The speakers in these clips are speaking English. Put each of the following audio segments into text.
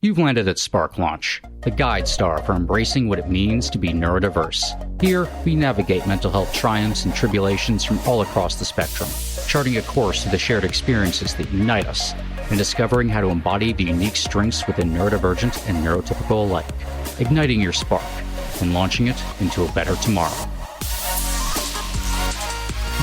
You've landed at Spark Launch, the guide star for embracing what it means to be neurodiverse. Here, we navigate mental health triumphs and tribulations from all across the spectrum, charting a course through the shared experiences that unite us, and discovering how to embody the unique strengths within neurodivergent and neurotypical alike, igniting your spark and launching it into a better tomorrow.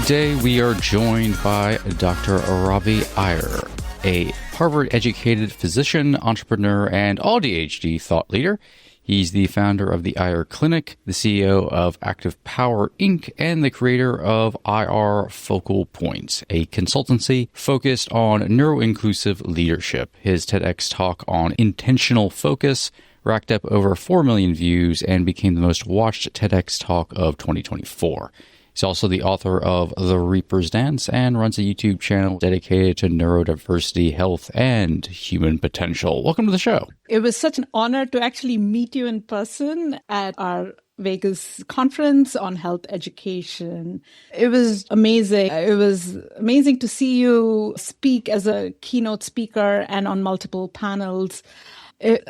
Today, we are joined by Dr. Ravi Iyer, a Harvard-educated physician, entrepreneur, and ADHD thought leader. He's the founder of the Iyer Clinic, the CEO of Active Power, Inc., and the creator of Iyer Focal Points, a consultancy focused on neuro-inclusive leadership. His TEDx talk on intentional focus racked up over 4 million views and became the most watched TEDx talk of 2024. He's also the author of The Reaper's Dance and runs a YouTube channel dedicated to neurodiversity, health, and human potential. Welcome to the show. It was such an honor to actually meet you in person at our Vegas conference on health education. It was amazing. It was amazing to see you speak as a keynote speaker and on multiple panels.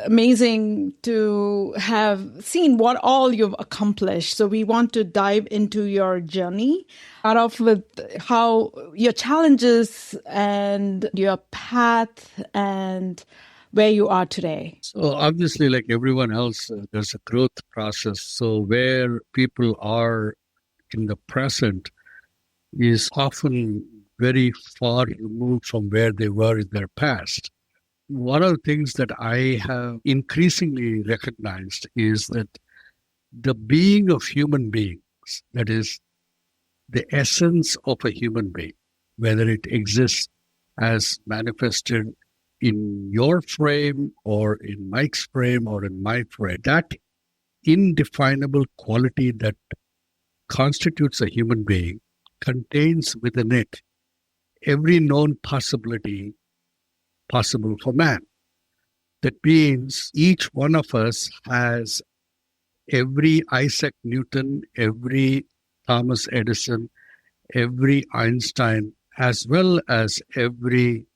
Amazing to have seen what all you've accomplished. So we want to dive into your journey, start off with how your challenges and your path and where you are today. So obviously, like everyone else, there's a growth process. So where people are in the present is often very far removed from where they were in their past. One of the things that I have increasingly recognized is that the being of human beings, that is the essence of a human being, whether it exists as manifested in your frame or in Mike's frame or in my frame, that indefinable quality that constitutes a human being contains within it every known possibility possible for man. That means each one of us has every Isaac Newton, every Thomas Edison, every Einstein, as well as every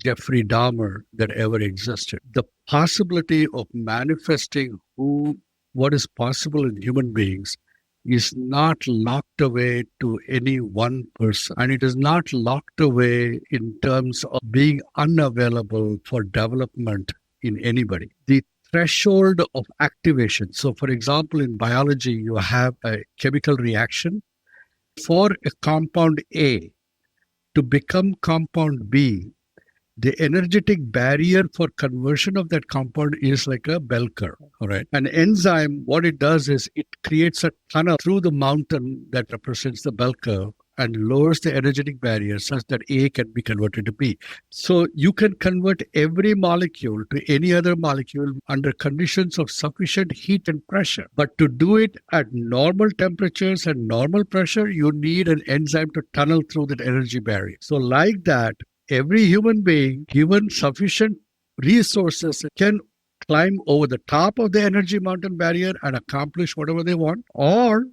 Jeffrey Dahmer that ever existed. The possibility of manifesting what is possible in human beings is not locked away to any one person. And it is not locked away in terms of being unavailable for development in anybody. The threshold of activation. So for example, in biology, you have a chemical reaction. For a compound A to become compound B, the energetic barrier for conversion of that compound is like a bell curve. All right. An enzyme, what it does is it creates a tunnel through the mountain that represents the bell curve and lowers the energetic barrier such that A can be converted to B. So you can convert every molecule to any other molecule under conditions of sufficient heat and pressure. But to do it at normal temperatures and normal pressure, you need an enzyme to tunnel through that energy barrier. So like that, every human being, given sufficient resources, can climb over the top of the energy mountain barrier and accomplish whatever they want, or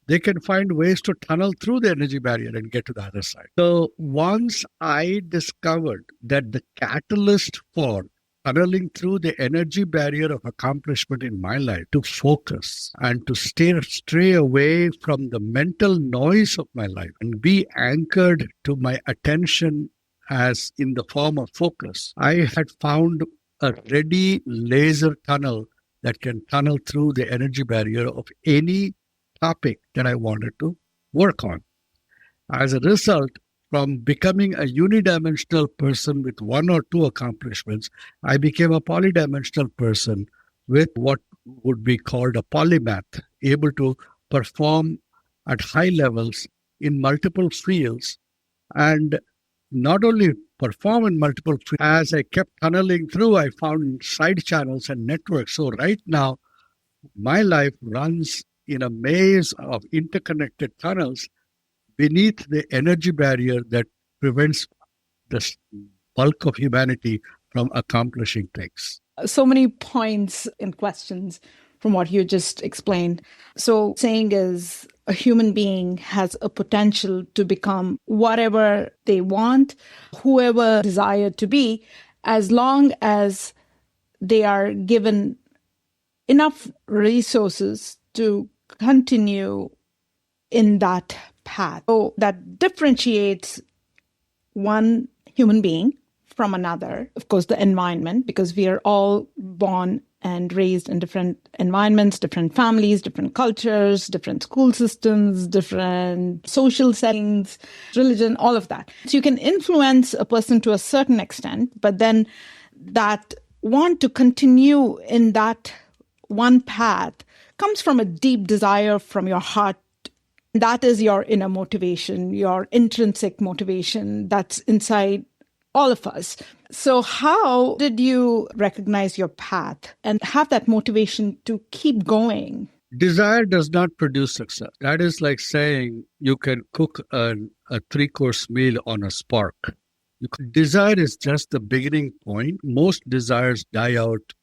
they can find ways to tunnel through the energy barrier and get to the other side. So once I discovered that the catalyst for tunneling through the energy barrier of accomplishment in my life to focus and to stray away from the mental noise of my life and be anchored to my attention as in the form of focus, I had found a ready laser tunnel that can tunnel through the energy barrier of any topic that I wanted to work on. As a result, from becoming a unidimensional person with one or two accomplishments, I became a polydimensional person with what would be called a polymath, able to perform at high levels in multiple fields and not only perform in multiple fields. As I kept tunneling through, I found side channels and networks. So right now, my life runs in a maze of interconnected tunnels beneath the energy barrier that prevents the bulk of humanity from accomplishing things. So many points and questions from what you just explained. So saying is a human being has a potential to become whatever they want, whoever desire to be, as long as they are given enough resources to continue in that path. So that differentiates one human being from another. Of course, the environment, because we are all born and raised in different environments, different families, different cultures, different school systems, different social settings, religion, all of that. So you can influence a person to a certain extent, but then that want to continue in that one path comes from a deep desire from your heart. That is your inner motivation, your intrinsic motivation that's inside all of us. So how did you recognize your path and have that motivation to keep going? Desire does not produce success. That is like saying you can cook a three-course meal on a spark. Desire is just the beginning point. Most desires die out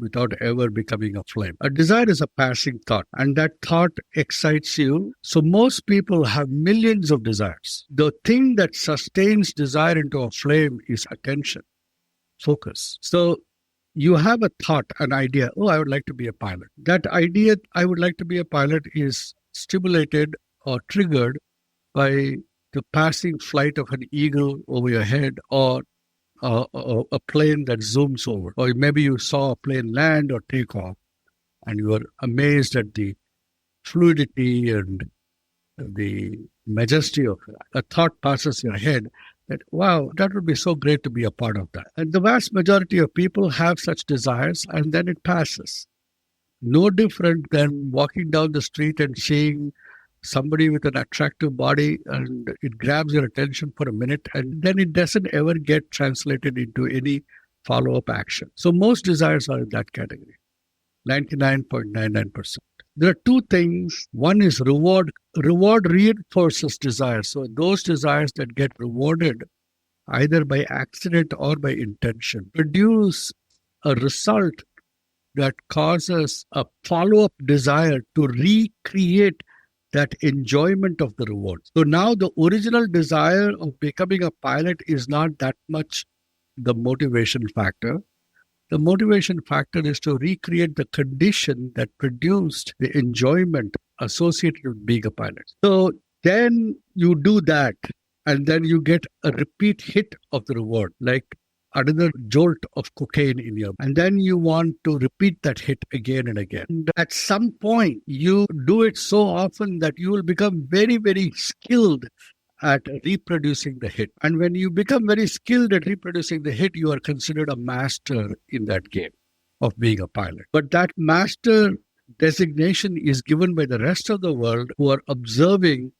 without ever becoming a flame. A desire is a passing thought, and that thought excites you. So most people have millions of desires. The thing that sustains desire into a flame is attention, focus. So you have a thought, an idea, oh, I would like to be a pilot. That idea, I would like to be a pilot, is stimulated or triggered by the passing flight of an eagle over your head, or a plane that zooms over. Or maybe you saw a plane land or take off and you were amazed at the fluidity and the majesty of it. A thought passes your head that, wow, that would be so great to be a part of that. And the vast majority of people have such desires, and then it passes. No different than walking down the street and seeing somebody with an attractive body, and it grabs your attention for a minute, and then it doesn't ever get translated into any follow-up action. So most desires are in that category, 99.99%. There are two things. One is reward. Reward reinforces desire. So those desires that get rewarded either by accident or by intention produce a result that causes a follow-up desire to recreate that enjoyment of the reward. So now the original desire of becoming a pilot is not that much the motivation factor. The motivation factor is to recreate the condition that produced the enjoyment associated with being a pilot. So then you do that, and then you get a repeat hit of the reward, like another jolt of cocaine in your, and then you want to repeat that hit again and again. And at some point, you do it so often that you will become very, very skilled at reproducing the hit. And when you become very skilled at reproducing the hit, you are considered a master in that game of being a pilot. But that master designation is given by the rest of the world who are observing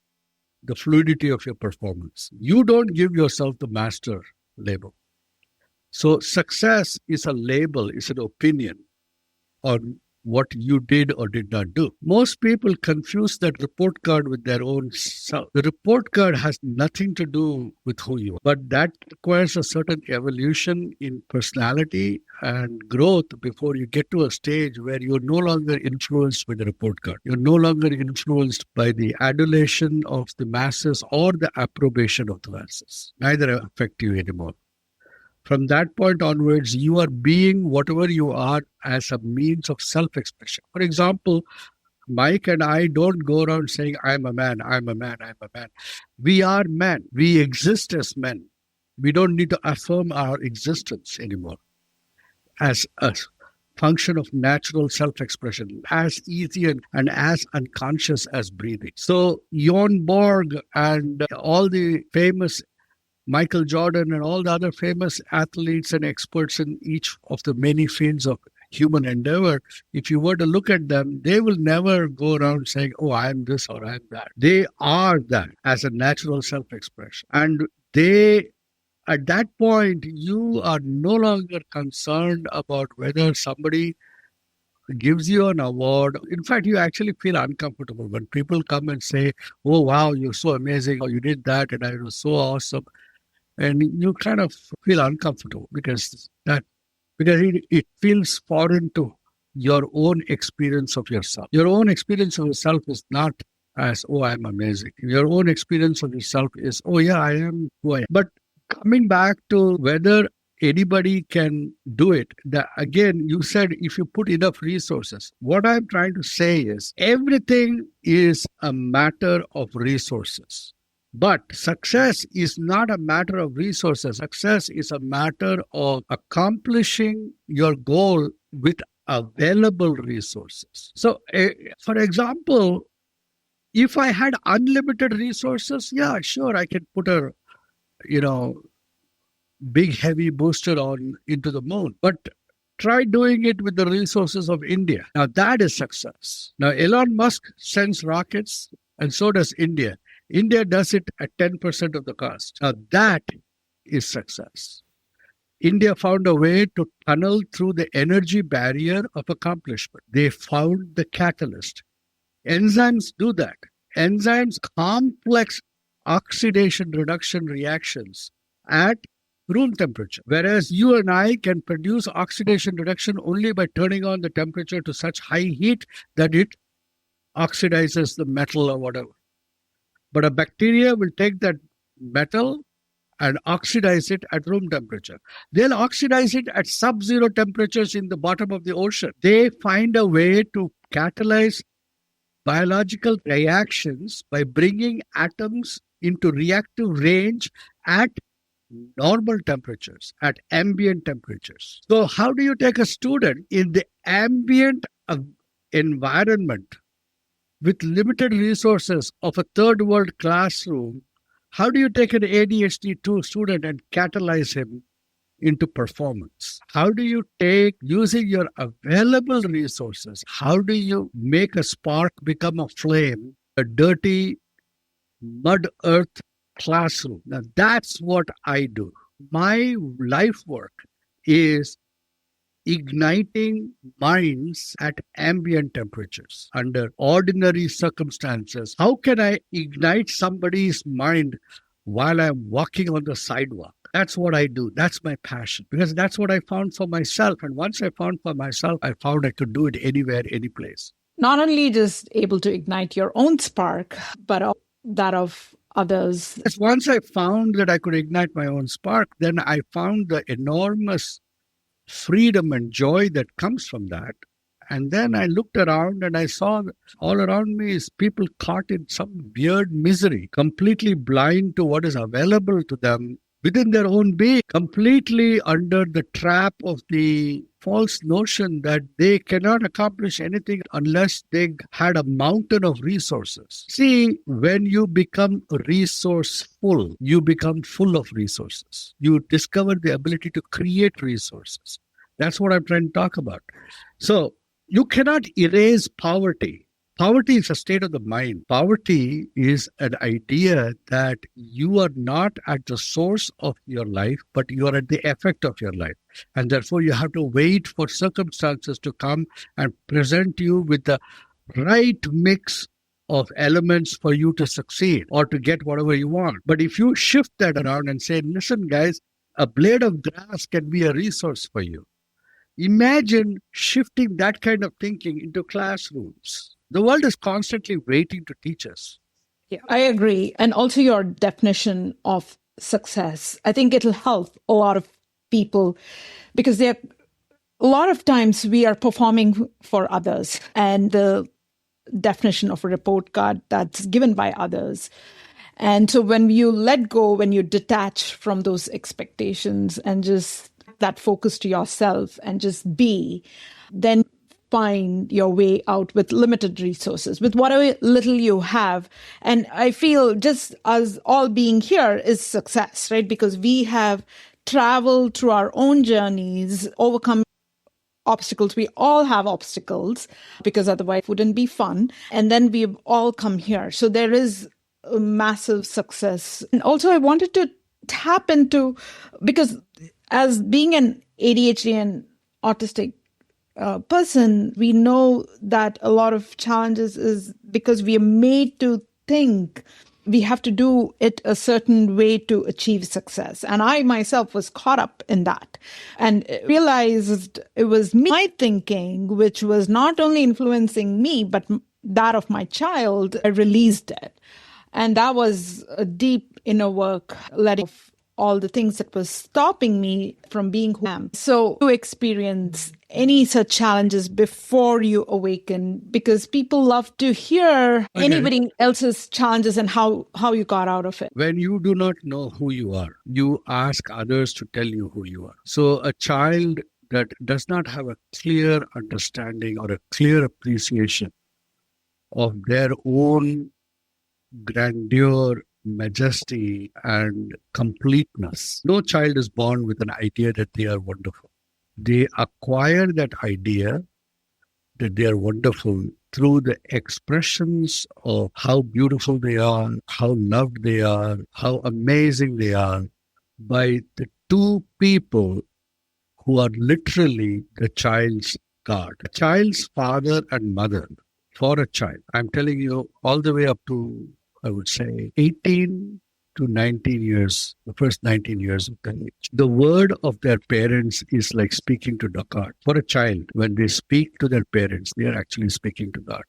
the fluidity of your performance. You don't give yourself the master label. So success is a label, is an opinion on what you did or did not do. Most people confuse that report card with their own self. The report card has nothing to do with who you are, but that requires a certain evolution in personality and growth before you get to a stage where you're no longer influenced by the report card. You're no longer influenced by the adulation of the masses or the approbation of the masses. Neither affect you anymore. From that point onwards, you are being whatever you are as a means of self-expression. For example, Mike and I don't go around saying, I'm a man, I'm a man, I'm a man. We are men. We exist as men. We don't need to affirm our existence anymore as a function of natural self-expression, as easy and as unconscious as breathing. So Jon Borg and all the famous Michael Jordan and all the other famous athletes and experts in each of the many fields of human endeavor, if you were to look at them, they will never go around saying, oh, I'm this or I'm that. They are that as a natural self-expression. And they, at that point, you are no longer concerned about whether somebody gives you an award. In fact, you actually feel uncomfortable when people come and say, oh, wow, you're so amazing, or you did that, and I was so awesome. And you kind of feel uncomfortable because it feels foreign to your own experience of yourself. Your own experience of yourself is not as, oh, I'm amazing. Your own experience of yourself is, oh, yeah, I am who I am. But coming back to whether anybody can do it. Again, you said if you put enough resources. What I'm trying to say is everything is a matter of resources. But success is not a matter of resources. Success is a matter of accomplishing your goal with available resources. So, for example, if I had unlimited resources, yeah, sure, I can put a, big heavy booster on into the moon. But try doing it with the resources of India. Now that is success. Now Elon Musk sends rockets and so does India. India does it at 10% of the cost. Now that is success. India found a way to tunnel through the energy barrier of accomplishment. They found the catalyst. Enzymes do that. Enzymes complex oxidation reduction reactions at room temperature. Whereas you and I can produce oxidation reduction only by turning on the temperature to such high heat that it oxidizes the metal or whatever. But a bacteria will take that metal and oxidize it at room temperature. They'll oxidize it at sub-zero temperatures in the bottom of the ocean. They find a way to catalyze biological reactions by bringing atoms into reactive range at normal temperatures, at ambient temperatures. So how do you take a student in the ambient environment with limited resources of a third world classroom? How do you take an ADHD student and catalyze him into performance? How do you take, using your available resources, how do you make a spark become a flame, a dirty mud earth classroom? Now that's what I do. My life work is igniting minds at ambient temperatures under ordinary circumstances. How can I ignite somebody's mind while I'm walking on the sidewalk? That's what I do. That's my passion, because that's what I found for myself. And once I found for myself, I found I could do it anywhere, any place. Not only just able to ignite your own spark, but that of others. Once I found that I could ignite my own spark, then I found the enormous freedom and joy that comes from that. And then I looked around and I saw all around me is people caught in some weird misery, completely blind to what is available to them within their own being, completely under the trap of the false notion that they cannot accomplish anything unless they had a mountain of resources. See, when you become resourceful, you become full of resources. You discover the ability to create resources. That's what I'm trying to talk about. So you cannot erase poverty. Poverty is a state of the mind. Poverty is an idea that you are not at the source of your life, but you are at the effect of your life. And therefore, you have to wait for circumstances to come and present you with the right mix of elements for you to succeed or to get whatever you want. But if you shift that around and say, listen, guys, a blade of grass can be a resource for you. Imagine shifting that kind of thinking into classrooms. The world is constantly waiting to teach us. Yeah, I agree. And also your definition of success. I think it'll help a lot of people because a lot of times we are performing for others, and the definition of a report card that's given by others. And so when you let go, when you detach from those expectations and just that focus to yourself and just be, then find your way out with limited resources, with whatever little you have. And I feel just us all being here is success, right? Because we have traveled through our own journeys, overcome obstacles. We all have obstacles because otherwise it wouldn't be fun. And then we've all come here. So there is a massive success. And also I wanted to tap into, because as being an ADHD and autistic person, we know that a lot of challenges is because we are made to think we have to do it a certain way to achieve success. And I myself was caught up in that and realized it was my thinking, which was not only influencing me, but that of my child. I released it. And that was a deep inner work, letting all the things that was stopping me from being who I am. So you experience any such challenges before you awaken, because people love to hear anybody else's challenges and how you got out of it. When you do not know who you are, you ask others to tell you who you are. So a child that does not have a clear understanding or a clear appreciation of their own grandeur, majesty, and completeness. No child is born with an idea that they are wonderful. They acquire that idea that they are wonderful through the expressions of how beautiful they are, how loved they are, how amazing they are by the two people who are literally the child's God. The child's father and mother for a child. I'm telling you, all the way up to, I would say, 18 to 19 years, the first 19 years of their age. The word of their parents is like speaking to God. For a child, when they speak to their parents, they are actually speaking to God.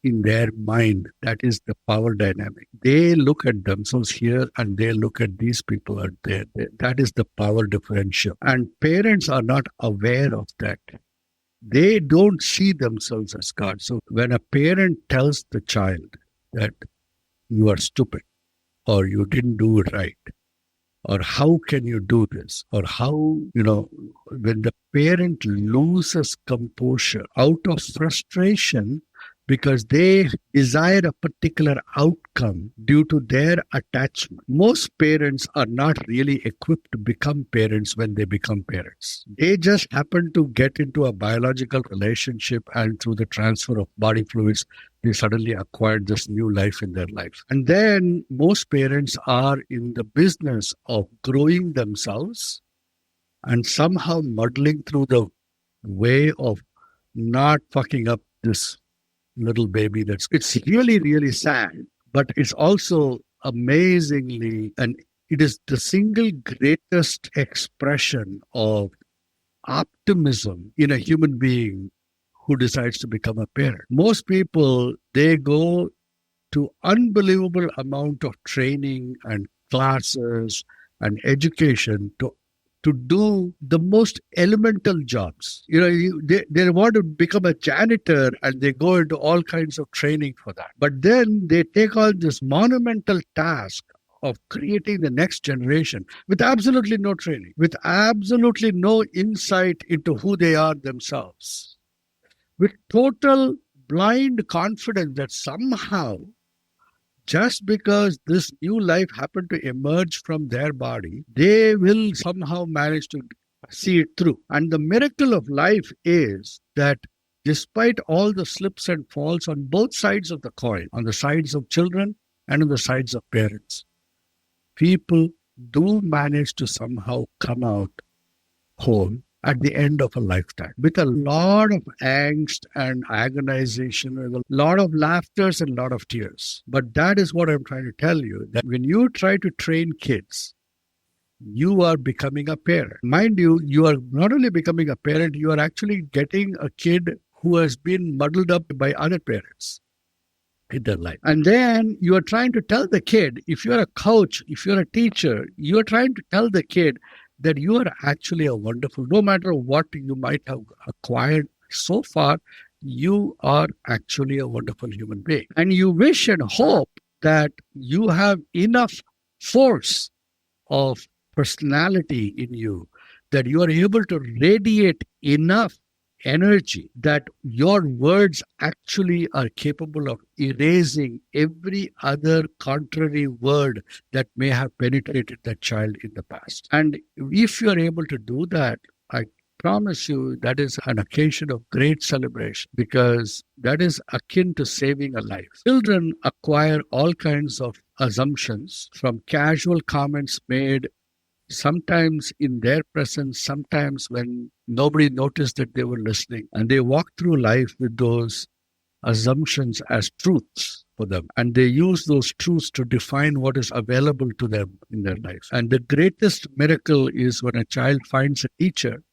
In their mind, that is the power dynamic. They look at themselves here and they look at these people out there. That is the power differential. And parents are not aware of that. They don't see themselves as God. So when a parent tells the child that you are stupid, or you didn't do it right, or how can you do this, or how, when the parent loses composure out of frustration because they desire a particular outcome due to their attachment. Most parents are not really equipped to become parents when they become parents. They just happen to get into a biological relationship, and through the transfer of body fluids, they suddenly acquired this new life in their life. And then most parents are in the business of growing themselves and somehow muddling through the way of not fucking up this little baby. It's really, really sad, but it's also amazingly, and it is the single greatest expression of optimism in a human being who decides to become a parent. Most people, they go to unbelievable amount of training and classes and education to do the most elemental jobs. They want to become a janitor, and they go into all kinds of training for that. But then they take on this monumental task of creating the next generation with absolutely no training, with absolutely no insight into who they are themselves, with total blind confidence that somehow, just because this new life happened to emerge from their body, they will somehow manage to see it through. And the miracle of life is that despite all the slips and falls on both sides of the coin, on the sides of children and on the sides of parents, people do manage to somehow come out whole at the end of a lifetime, with a lot of angst and agonization, with a lot of laughters and a lot of tears. But that is what I'm trying to tell you, that when you try to train kids, you are becoming a parent. Mind you, you are not only becoming a parent, you are actually getting a kid who has been muddled up by other parents in their life. And then you are trying to tell the kid, if you're a coach, if you're a teacher, you are trying to tell the kid that you are actually a wonderful, no matter what you might have acquired so far, you are actually a wonderful human being. And you wish and hope that you have enough force of personality in you, that you are able to radiate enough energy that your words actually are capable of erasing every other contrary word that may have penetrated that child in the past. And if you are able to do that, I promise you that is an occasion of great celebration, because that is akin to saving a life. Children acquire all kinds of assumptions from casual comments made sometimes in their presence, sometimes when nobody noticed that they were listening. And they walk through life with those assumptions as truths for them. And they use those truths to define what is available to them in their life. And the greatest miracle is when a child finds a teacher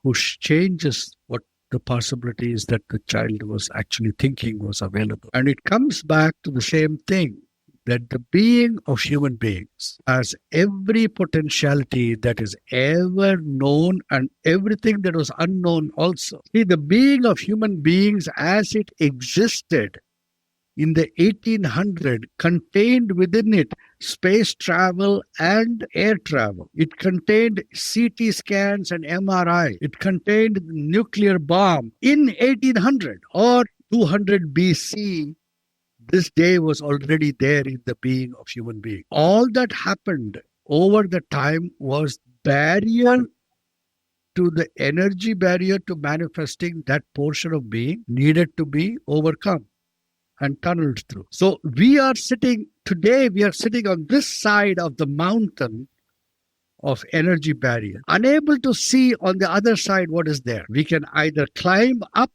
who changes what the possibilities that the child was actually thinking was available. And it comes back to the same thing. that the being of human beings has every potentiality that is ever known and everything that was unknown also. See, the being of human beings as it existed in the 1800 contained within it space travel and air travel. It contained CT scans and MRI. It contained nuclear bomb in 1800 or 200 BC. This day was already there in the being of human being. All that happened over the time was barrier to the energy barrier to manifesting that portion of being needed to be overcome and tunneled through. So we are sitting on this side of the mountain of energy barrier, unable to see on the other side what is there. We can either climb up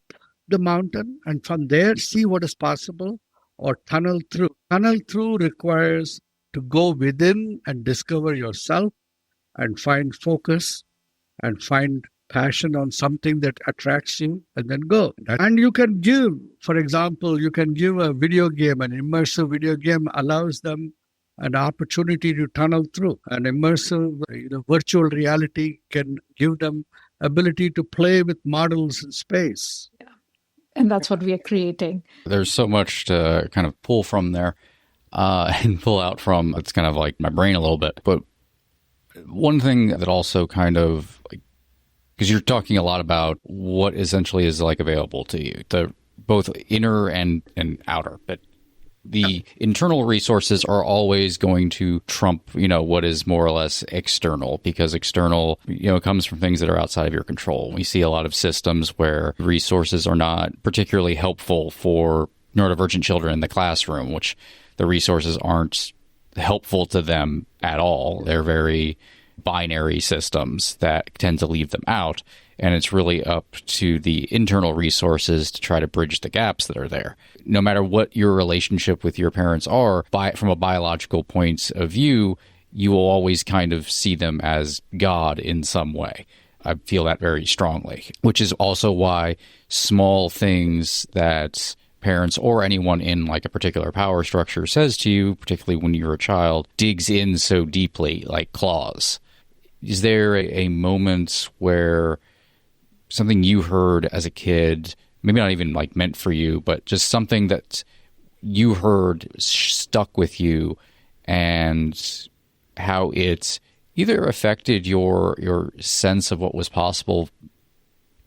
the mountain and from there see what is possible, or tunnel through. Tunnel through requires to go within and discover yourself and find focus and find passion on something that attracts you and then go. And you can give, for example, a video game, an immersive video game allows them an opportunity to tunnel through. An immersive virtual reality can give them ability to play with models in space. Yeah. And that's what we are creating. There's so much to kind of pull from there and pull out from. It's kind of like my brain a little bit. But one thing that also kind of, because you're talking a lot about what essentially is like available to you, the both inner and outer, but the internal resources are always going to trump, what is more or less external, because external, comes from things that are outside of your control. We see a lot of systems where resources are not particularly helpful for neurodivergent children in the classroom, which the resources aren't helpful to them at all. They're very binary systems that tend to leave them out. And it's really up to the internal resources to try to bridge the gaps that are there. No matter what your relationship with your parents are, from a biological point of view, you will always kind of see them as God in some way. I feel that very strongly, which is also why small things that parents or anyone in like a particular power structure says to you, particularly when you're a child, digs in so deeply, like claws. Is there a moment where something you heard as a kid, maybe not even like meant for you, but just something that you heard stuck with you, and how it either affected your sense of what was possible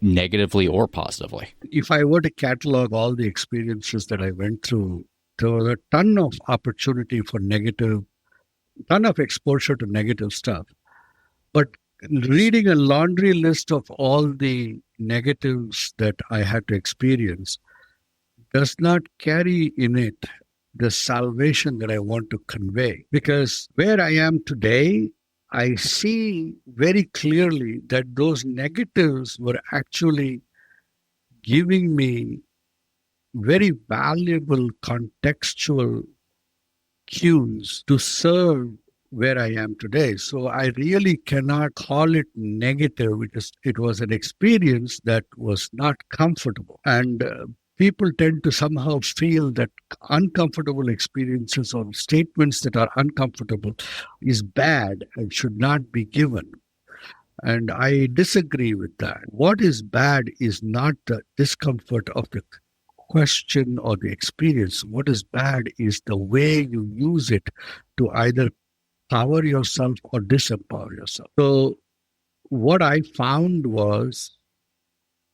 negatively or positively? If I were to catalog all the experiences that I went through, there was a ton of opportunity for ton of exposure to negative stuff. But reading a laundry list of all the negatives that I had to experience does not carry in it the salvation that I want to convey. Because where I am today, I see very clearly that those negatives were actually giving me very valuable contextual cues to serve where I am today. So I really cannot call it negative because it was an experience that was not comfortable. And people tend to somehow feel that uncomfortable experiences or statements that are uncomfortable is bad and should not be given. And I disagree with that. What is bad is not the discomfort of the question or the experience. What is bad is the way you use it to either power yourself or disempower yourself. So what I found was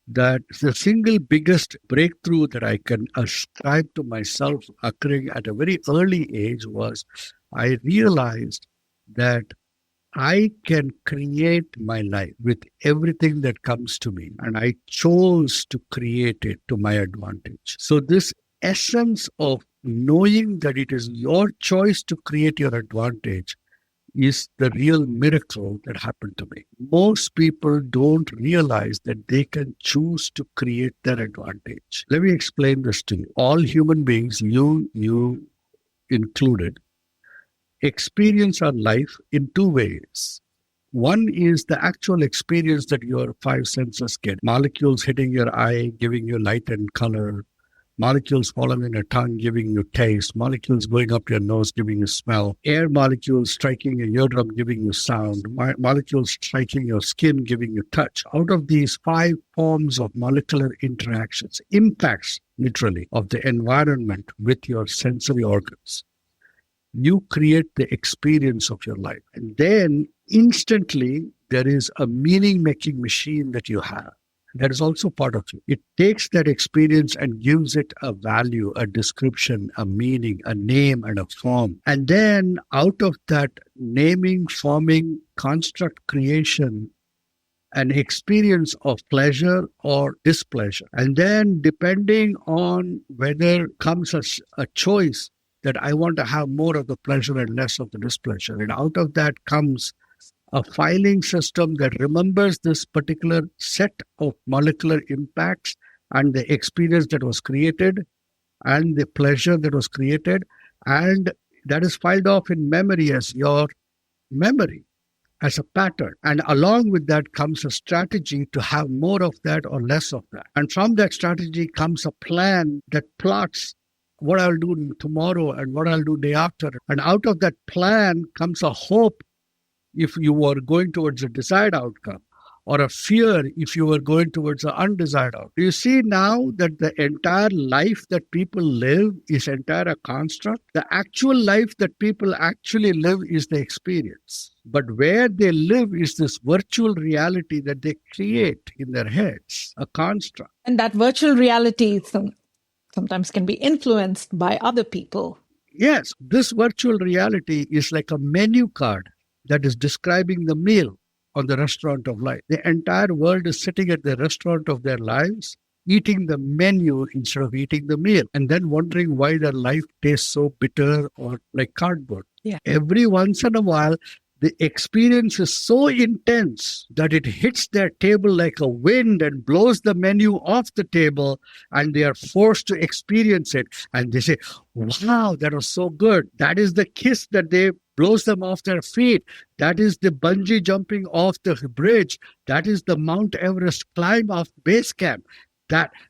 that the single biggest breakthrough that I can ascribe to myself occurring at a very early age was I realized that I can create my life with everything that comes to me, and I chose to create it to my advantage. So this essence of knowing that it is your choice to create your advantage is the real miracle that happened to me. Most people don't realize that they can choose to create their advantage. Let me explain this to you. All human beings, you included, experience our life in two ways. One is the actual experience that your five senses get. Molecules hitting your eye, giving you light and color, molecules following your tongue, giving you taste, molecules going up your nose, giving you smell, air molecules striking your eardrum, giving you sound, molecules striking your skin, giving you touch. Out of these 5 forms of molecular interactions, impacts literally of the environment with your sensory organs, you create the experience of your life. And then instantly there is a meaning-making machine that you have. That is also part of you. It takes that experience and gives it a value, a description, a meaning, a name, and a form. And then out of that naming, forming, construct creation, an experience of pleasure or displeasure. And then depending on whether comes a choice that I want to have more of the pleasure and less of the displeasure. And out of that comes a filing system that remembers this particular set of molecular impacts and the experience that was created and the pleasure that was created. And that is filed off in memory as your memory, as a pattern. And along with that comes a strategy to have more of that or less of that. And from that strategy comes a plan that plots what I'll do tomorrow and what I'll do day after. And out of that plan comes a hope if you were going towards a desired outcome, or a fear if you were going towards an undesired outcome. You see now that the entire life that people live is entire a construct. The actual life that people actually live is the experience. But where they live is this virtual reality that they create in their heads, a construct. And that virtual reality sometimes can be influenced by other people. Yes, this virtual reality is like a menu card that is describing the meal on the restaurant of life. The entire world is sitting at the restaurant of their lives, eating the menu instead of eating the meal, and then wondering why their life tastes so bitter or like cardboard. Yeah. Every once in a while, the experience is so intense that it hits their table like a wind and blows the menu off the table, and they are forced to experience it. And they say, wow, that was so good. That is the kiss that they blows them off their feet. That is the bungee jumping off the bridge. That is the Mount Everest climb off base camp.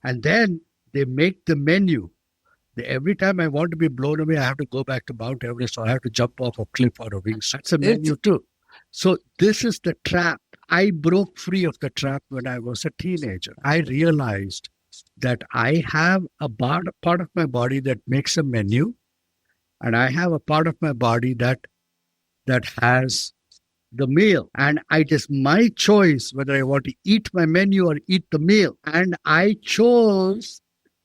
And then they make the menu. Every time I want to be blown away, I have to go back to Mount Everest, or I have to jump off a cliff or a wings. That's a menu too. So this is the trap. I broke free of the trap when I was a teenager. I realized that I have a part of my body that makes a menu, and I have a part of my body that has the meal. And it is my choice whether I want to eat my menu or eat the meal. And I chose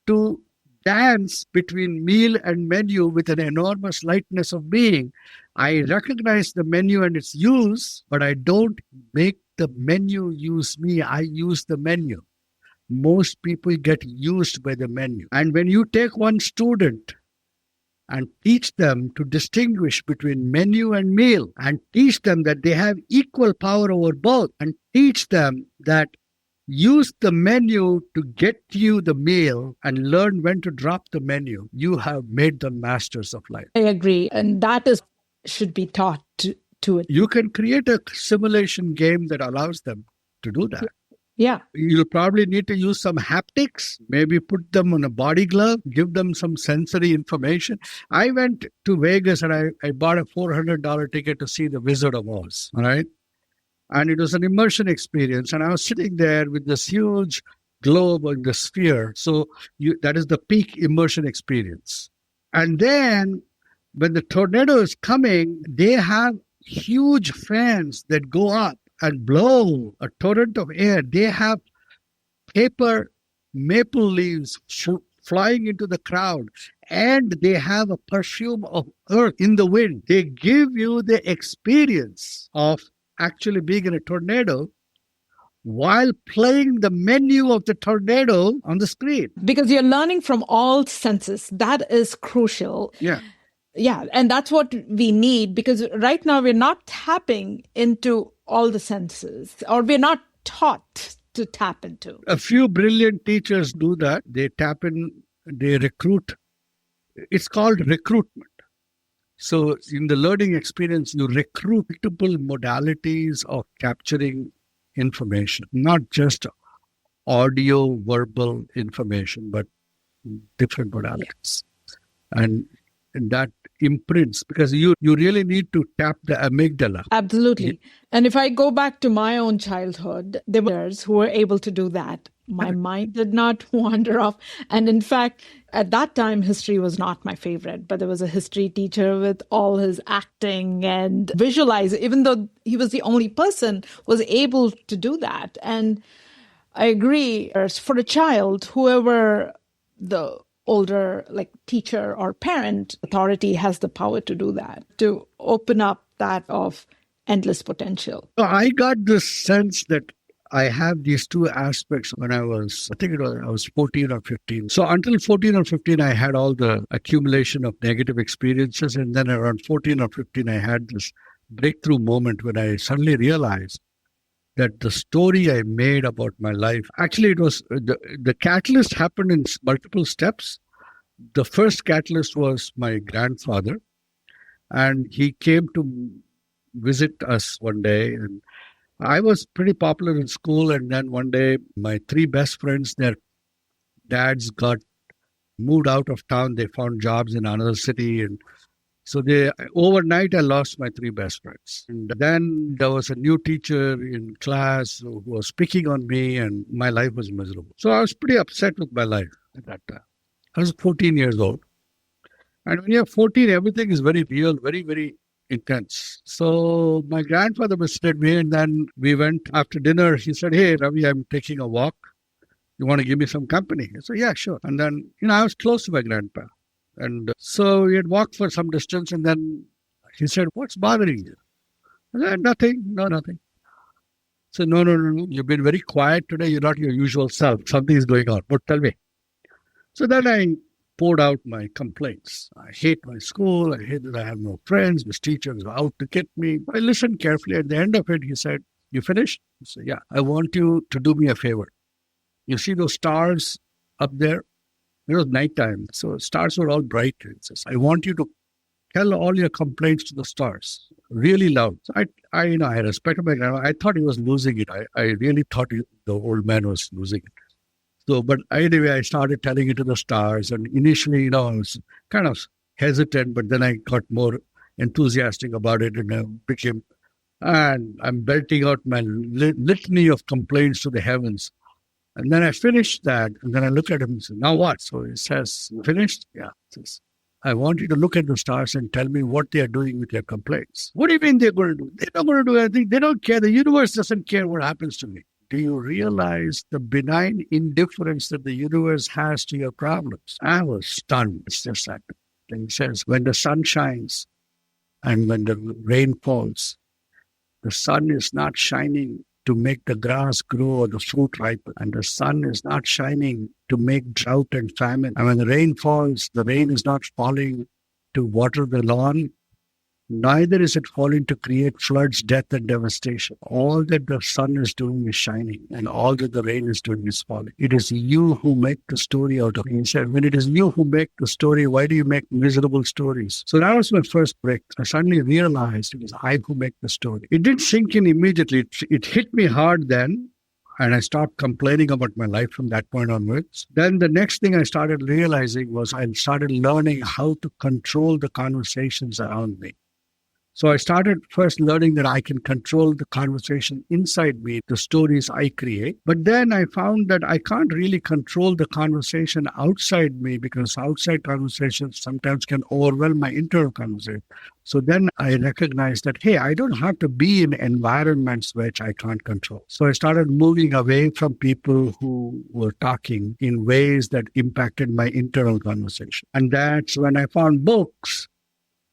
to dance between meal and menu with an enormous lightness of being. I recognize the menu and its use, but I don't make the menu use me. I use the menu. Most people get used by the menu. And when you take one student and teach them to distinguish between menu and meal, and teach them that they have equal power over both, and teach them that use the menu to get you the meal and learn when to drop the menu, you have made them masters of life. I agree. And that should be taught to it. You can create a simulation game that allows them to do that. Yeah. You'll probably need to use some haptics, maybe put them on a body glove, give them some sensory information. I went to Vegas and I bought a $400 ticket to see The Wizard of Oz, all right? And it was an immersion experience. And I was sitting there with this huge globe on the sphere. So that is the peak immersion experience. And then when the tornado is coming, they have huge fans that go up and blow a torrent of air. They have paper maple leaves flying into the crowd, and they have a perfume of earth in the wind. They give you the experience of actually being in a tornado while playing the menu of the tornado on the screen. Because you're learning from all senses. That is crucial. Yeah. Yeah, and that's what we need, because right now we're not tapping into all the senses, or we're not taught to tap into. A few brilliant teachers do that. They tap in, they recruit. It's called recruitment. So in the learning experience, you recruit multiple modalities of capturing information, not just audio, verbal information, but different modalities. And that imprints, because you really need to tap the amygdala. Absolutely. And if I go back to my own childhood, there were others who were able to do that. My mind did not wander off. And in fact, at that time, history was not my favorite, but there was a history teacher with all his acting and visualizing, even though he was the only person was able to do that. And I agree, for a child, whoever the older like teacher or parent authority has the power to do that, to open up that of endless potential. So I got this sense that I have these two aspects when I was 14 or 15. So until 14 or 15, I had all the accumulation of negative experiences. And then around 14 or 15, I had this breakthrough moment when I suddenly realized that the story I made about my life, actually it was, the catalyst happened in multiple steps. The first catalyst was my grandfather, and he came to visit us one day, and I was pretty popular in school. And then one day my three best friends, their dads got moved out of town. They found jobs in another city, and so overnight I lost my three best friends. And then there was a new teacher in class who was picking on me, and my life was miserable. So I was pretty upset with my life at that time. I was 14 years old. And when you're 14, everything is very real, very, very intense. So my grandfather visited me, and then we went after dinner. He said, "Hey, Ravi, I'm taking a walk. You want to give me some company?" I said, "Yeah, sure." And then, I was close to my grandpa. And so we had walked for some distance, and then he said, "What's bothering you?" I said, "Nothing, nothing." So, no. You've been very quiet today. You're not your usual self. Something is going on. But tell me. So then I poured out my complaints. I hate my school. I hate that I have no friends. This teacher is out to get me. I listened carefully. At the end of it, he said, "You finished?" I said, "Yeah. I want you to do me a favor. You see those stars up there? It was nighttime, so stars were all bright. It says, I want you to tell all your complaints to the stars, really loud." So I respected my grandma. I thought he was losing it. I really thought the old man was losing it. So, but anyway, I started telling it to the stars. And initially, I was kind of hesitant, but then I got more enthusiastic about it, and I'm belting out my litany of complaints to the heavens. And then I finished that, and then I look at him and say, "Now what?" So he says, "Finished?" Yeah. He says, "I want you to look at the stars and tell me what they are doing with your complaints." "What do you mean they're going to do?" "They're not going to do anything. They don't care. The universe doesn't care what happens to me." Do you realize the benign indifference that the universe has to your problems? I was stunned. It's just that. And he says, when the sun shines and when the rain falls, the sun is not shining to make the grass grow or the fruit ripen. And the sun is not shining to make drought and famine. And when the rain falls, the rain is not falling to water the lawn. Neither is it falling to create floods, death, and devastation. All that the sun is doing is shining, and all that the rain is doing is falling. It is you who make the story out of it. He said, when it is you who make the story, why do you make miserable stories? So that was my first break. I suddenly realized it was I who make the story. It didn't sink in immediately. It hit me hard then, and I stopped complaining about my life from that point onwards. Then the next thing I started realizing was I started learning how to control the conversations around me. So I started first learning that I can control the conversation inside me, the stories I create. But then I found that I can't really control the conversation outside me, because outside conversations sometimes can overwhelm my internal conversation. So then I recognized that, hey, I don't have to be in environments which I can't control. So I started moving away from people who were talking in ways that impacted my internal conversation. And that's when I found books.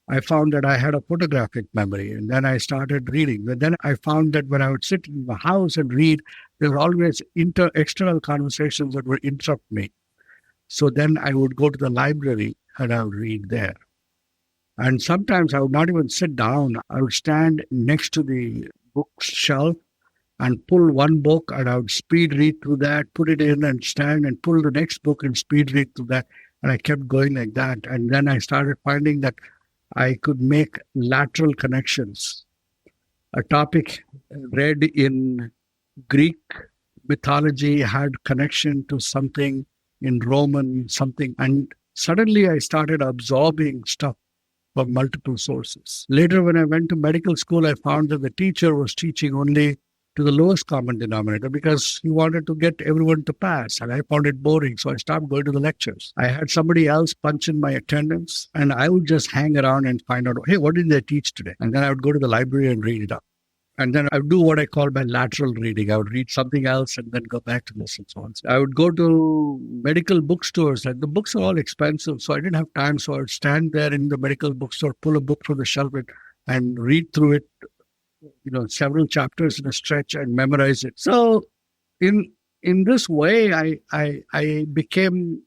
I found that I had a photographic memory, and then I started reading. But then I found that when I would sit in the house and read, there were always external conversations that would interrupt me. So then I would go to the library and I would read there. And sometimes I would not even sit down. I would stand next to the bookshelf and pull one book, and I would speed read through that, put it in and stand and pull the next book and speed read through that. And I kept going like that. And then I started finding that I could make lateral connections. A topic read in Greek mythology had connection to something in Roman something. And suddenly I started absorbing stuff from multiple sources. Later, when I went to medical school, I found that the teacher was teaching only to the lowest common denominator because he wanted to get everyone to pass. And I found it boring. So I stopped going to the lectures. I had somebody else punch in my attendance and I would just hang around and find out, hey, what did they teach today? And then I would go to the library and read it up. And then I would do what I call my lateral reading. I would read something else and then go back to this and so on. I would go to medical bookstores, and the books are all expensive, so I didn't have time. So I would stand there in the medical bookstore, pull a book from the shelf and read through it, several chapters in a stretch and memorize it. So in this way, I became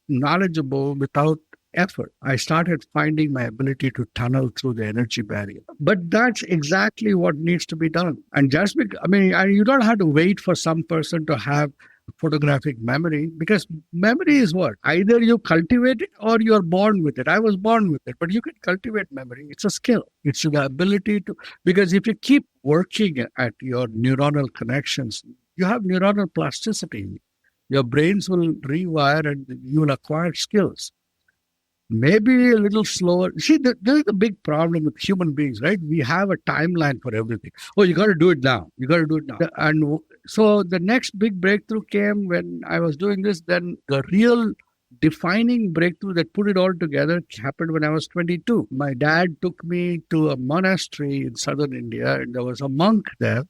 knowledgeable without effort. I started finding my ability to tunnel through the energy barrier. But that's exactly what needs to be done. And you don't have to wait for some person to have photographic memory, because memory is what? Either you cultivate it or you're born with it. I was born with it, but you can cultivate memory. It's a skill. It's the ability to, because if you keep working at your neuronal connections, you have neuronal plasticity. Your brains will rewire and you will acquire skills. Maybe a little slower. See, there's a big problem with human beings, right? We have a timeline for everything. Oh, you got to do it now. You got to do it now. And so the next big breakthrough came when I was doing this. Then the real defining breakthrough that put it all together happened when I was 22. My dad took me to a monastery in southern India, and there was a monk there.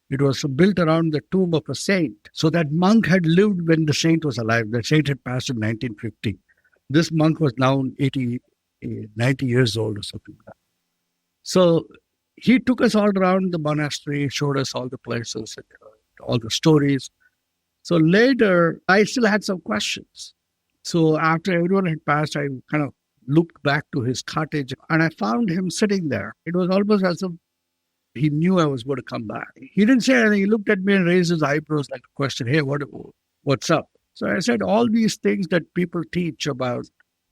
It was built around the tomb of a saint. So that monk had lived when the saint was alive. The saint had passed in 1950. This monk was now 90 years old or something like that. So he took us all around the monastery, showed us all the places, and, all the stories. So later, I still had some questions. So after everyone had passed, I kind of looked back to his cottage and I found him sitting there. It was almost as if he knew I was going to come back. He didn't say anything. He looked at me and raised his eyebrows like a question. Hey, what's up? So I said, all these things that people teach about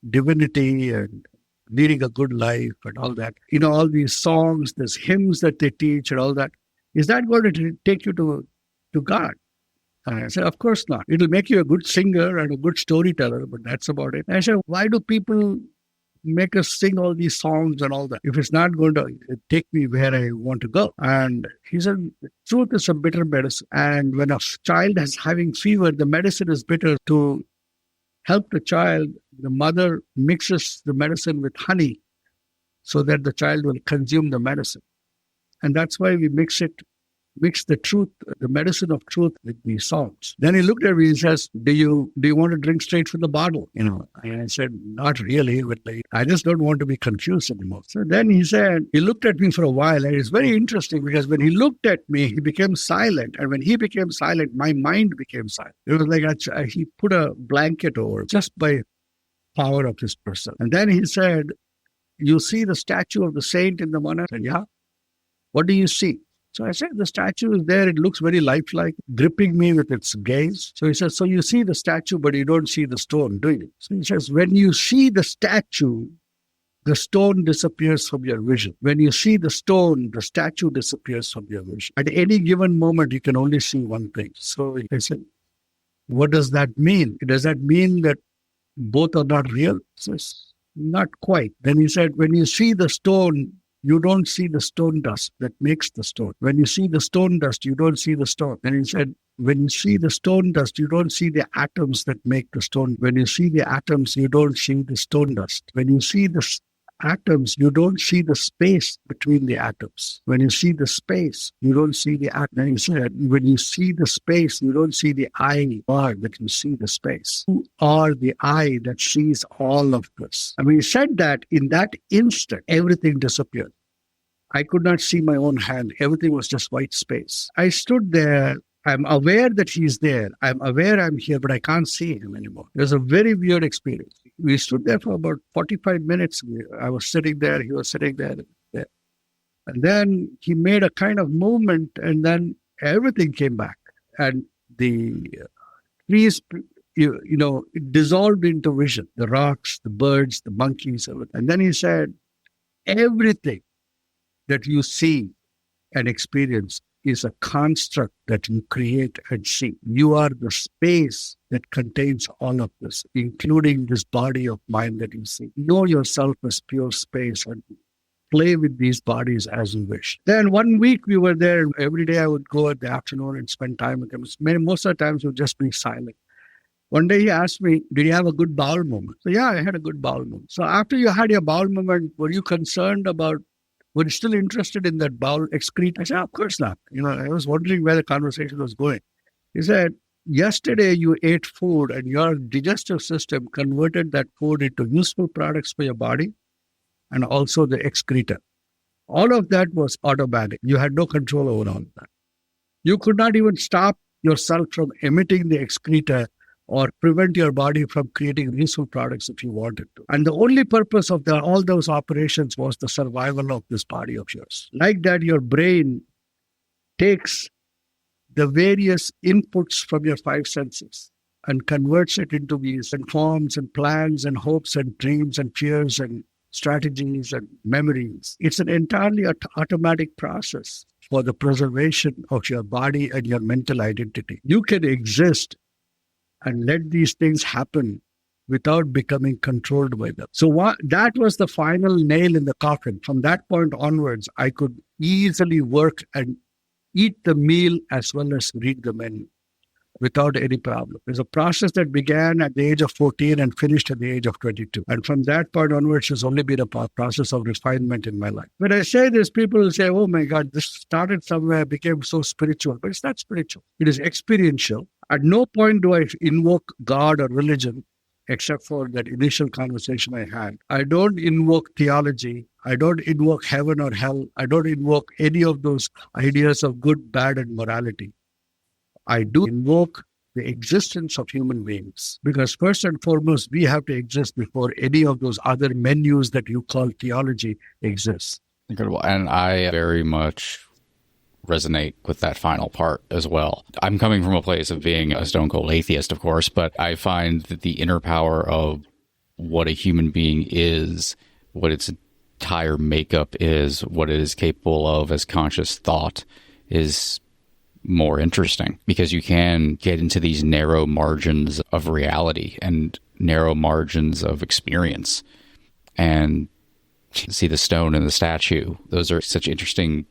divinity and leading a good life and all that, all these songs, these hymns that they teach and all that, is that going to take you to God? And I said, of course not. It'll make you a good singer and a good storyteller, but that's about it. And I said, why do people make us sing all these songs and all that if it's not going to take me where I want to go? And he said, the truth is a bitter medicine. And when a child is having fever, the medicine is bitter. To help the child, the mother mixes the medicine with honey so that the child will consume the medicine. And that's why we mix the truth, the medicine of truth with these songs. Then he looked at me and says, do you want to drink straight from the bottle? And I said, not really. But I just don't want to be confused anymore. So then he looked at me for a while, and it's very interesting because when he looked at me, he became silent. And when he became silent, my mind became silent. It was like he put a blanket over just by power of his person. And then he said, you see the statue of the saint in the monastery? Yeah. What do you see? So I said, the statue is there. It looks very lifelike, gripping me with its gaze. So he says, so you see the statue, but you don't see the stone, do you? So he says, when you see the statue, the stone disappears from your vision. When you see the stone, the statue disappears from your vision. At any given moment, you can only see one thing. So I said, what does that mean? Does that mean that both are not real? He says, not quite. Then he said, when you see the stone, you don't see the stone dust that makes the stone. When you see the stone dust, you don't see the stone. Then he said, when you see the stone dust, you don't see the atoms that make the stone. When you see the atoms, you don't see the stone dust. When you see the atoms, you don't see the space between the atoms. When you see the space, you don't see the atom. Then he said, when you see the space, you don't see the I are that you see the space. You are the I that sees all of this. And when he said that, in that instant, everything disappeared. I could not see my own hand. Everything was just white space. I stood there. I'm aware that he's there. I'm aware I'm here, but I can't see him anymore. It was a very weird experience. We stood there for about 45 minutes. I was sitting there. He was sitting there. And then he made a kind of movement, and then everything came back. And the trees, it dissolved into vision. The rocks, the birds, the monkeys, everything. And then he said, everything that you see and experience is a construct that you create and see. You are the space that contains all of this, including this body of mind that you see. Know yourself as pure space and play with these bodies as you wish. Then 1 week we were there. Every day I would go at the afternoon and spend time with him. Most of the times we would just be silent. One day he asked me, did you have a good bowel moment? So yeah, I had a good bowel moment. So after you had your bowel moment, were you concerned about, were you still interested in that bowel excrete? I said, of course not. I was wondering where the conversation was going. He said, yesterday you ate food and your digestive system converted that food into useful products for your body and also the excreta. All of that was automatic. You had no control over all of that. You could not even stop yourself from emitting the excreta or prevent your body from creating useful products if you wanted to. And the only purpose of all those operations was the survival of this body of yours. Like that, your brain takes the various inputs from your five senses and converts it into these forms and plans and hopes and dreams and fears and strategies and memories. It's an entirely automatic process for the preservation of your body and your mental identity. You can exist and let these things happen without becoming controlled by them. So that was the final nail in the coffin. From that point onwards, I could easily work and eat the meal as well as read the menu without any problem. It's a process that began at the age of 14 and finished at the age of 22. And from that point onwards, has only been a process of refinement in my life. When I say this, people will say, oh my God, this started somewhere, became so spiritual. But it's not spiritual. It is experiential. At no point do I invoke God or religion, except for that initial conversation I had. I don't invoke theology. I don't invoke heaven or hell. I don't invoke any of those ideas of good, bad, and morality. I do invoke the existence of human beings, because first and foremost, we have to exist before any of those other menus that you call theology exists. Incredible. And I very much resonate with that final part as well. I'm coming from a place of being a stone cold atheist, of course, but I find that the inner power of what a human being is, what its entire makeup is, what it is capable of as conscious thought is more interesting, because you can get into these narrow margins of reality and narrow margins of experience and see the stone and the statue. Those are such interesting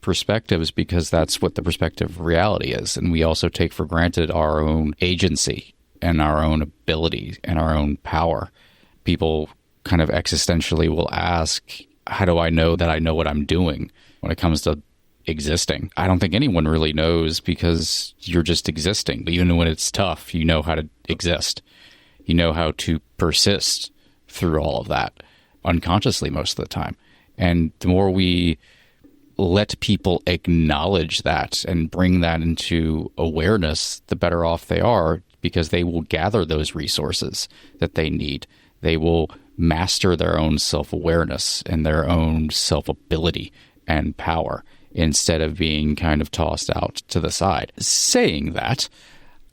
perspectives because that's what the perspective of reality is. And we also take for granted our own agency and our own ability and our own power. People kind of existentially will ask, how do I know that I know what I'm doing when it comes to existing? I don't think anyone really knows, because you're just existing. Even when it's tough, you know how to exist. You know how to persist through all of that unconsciously most of the time. And the more we let people acknowledge that and bring that into awareness, the better off they are, because they will gather those resources that they need. They will master their own self-awareness and their own self-ability and power, instead of being kind of tossed out to the side. Saying that,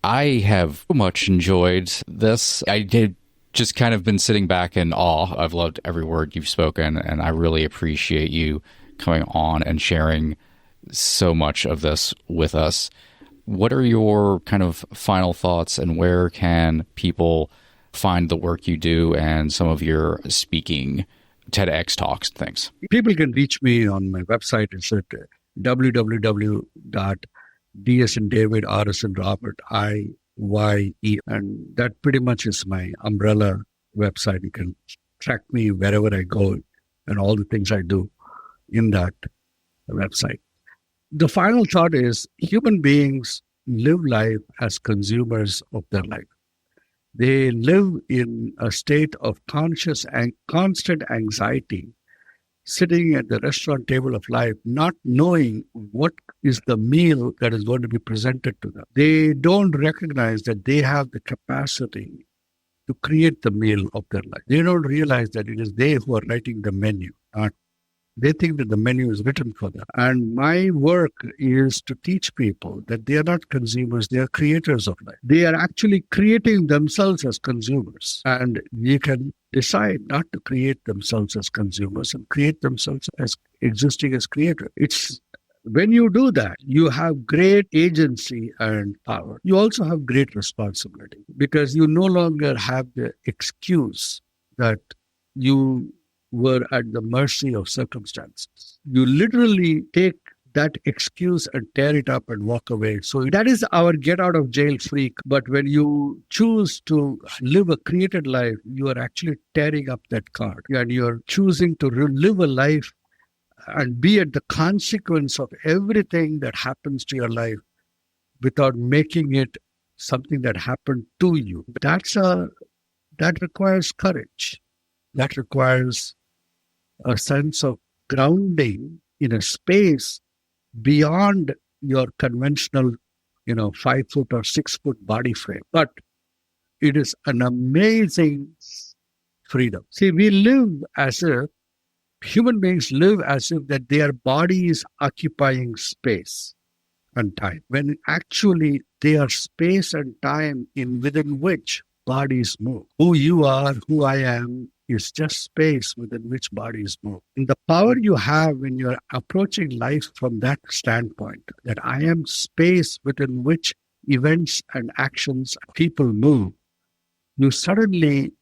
I have much enjoyed this. I did just kind of been sitting back in awe. I've loved every word you've spoken, and I really appreciate you coming on and sharing so much of this with us. What are your kind of final thoughts, and where can people find the work you do and some of your speaking TEDx talks and things? People can reach me on my website. It's at www.ds and David, R.S. and Robert, IYE. And that pretty much is my umbrella website. You can track me wherever I go and all the things I do in that website. The final thought is, human beings live life as consumers of their life. They live in a state of conscious and constant anxiety, sitting at the restaurant table of life, not knowing what is the meal that is going to be presented to them. They don't recognize that they have the capacity to create the meal of their life. They don't realize that it is they who are writing the menu, not they think that the menu is written for them. And my work is to teach people that they are not consumers, they are creators of life. They are actually creating themselves as consumers. And you can decide not to create themselves as consumers and create themselves as existing as creators. It's When you do that, you have great agency and power. You also have great responsibility because you no longer have the excuse that you were at the mercy of circumstances. You literally take that excuse and tear it up and walk away. So that is our get out of jail free. But when you choose to live a created life, you are actually tearing up that card and you're choosing to live a life and be at the consequence of everything that happens to your life without making it something that happened to you. That requires courage. That requires a sense of grounding in a space beyond your conventional, 5 foot or 6 foot body frame. But it is an amazing freedom. See, human beings live as if that their body is occupying space and time, when actually they are space and time within which bodies move. Who you are, who I am, is just space within which bodies move. And the power you have when you're approaching life from that standpoint, that I am space within which events and actions, people move, you suddenly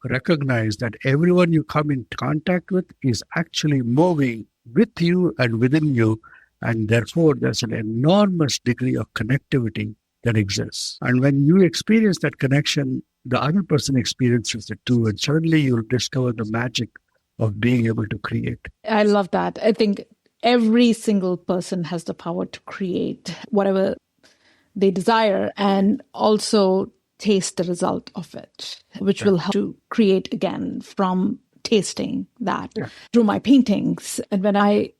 recognize that everyone you come in contact with is actually moving with you and within you. And therefore, there's an enormous degree of connectivity that exists. And when you experience that connection, the other person experiences it too. And suddenly you'll discover the magic of being able to create. I love that. I think every single person has the power to create whatever they desire and also taste the result of it, which will help to create again from tasting that through my paintings. And when I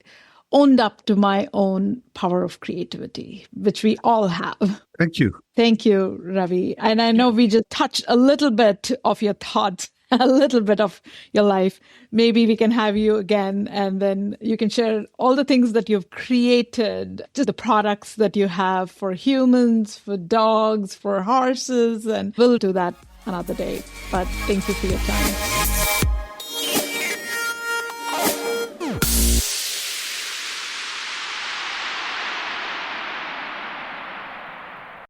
owned up to my own power of creativity, which we all have. Thank you. Thank you, Ravi. And I know we just touched a little bit of your thoughts, a little bit of your life. Maybe we can have you again, and then you can share all the things that you've created, just the products that you have for humans, for dogs, for horses, and we'll do that another day. But thank you for your time.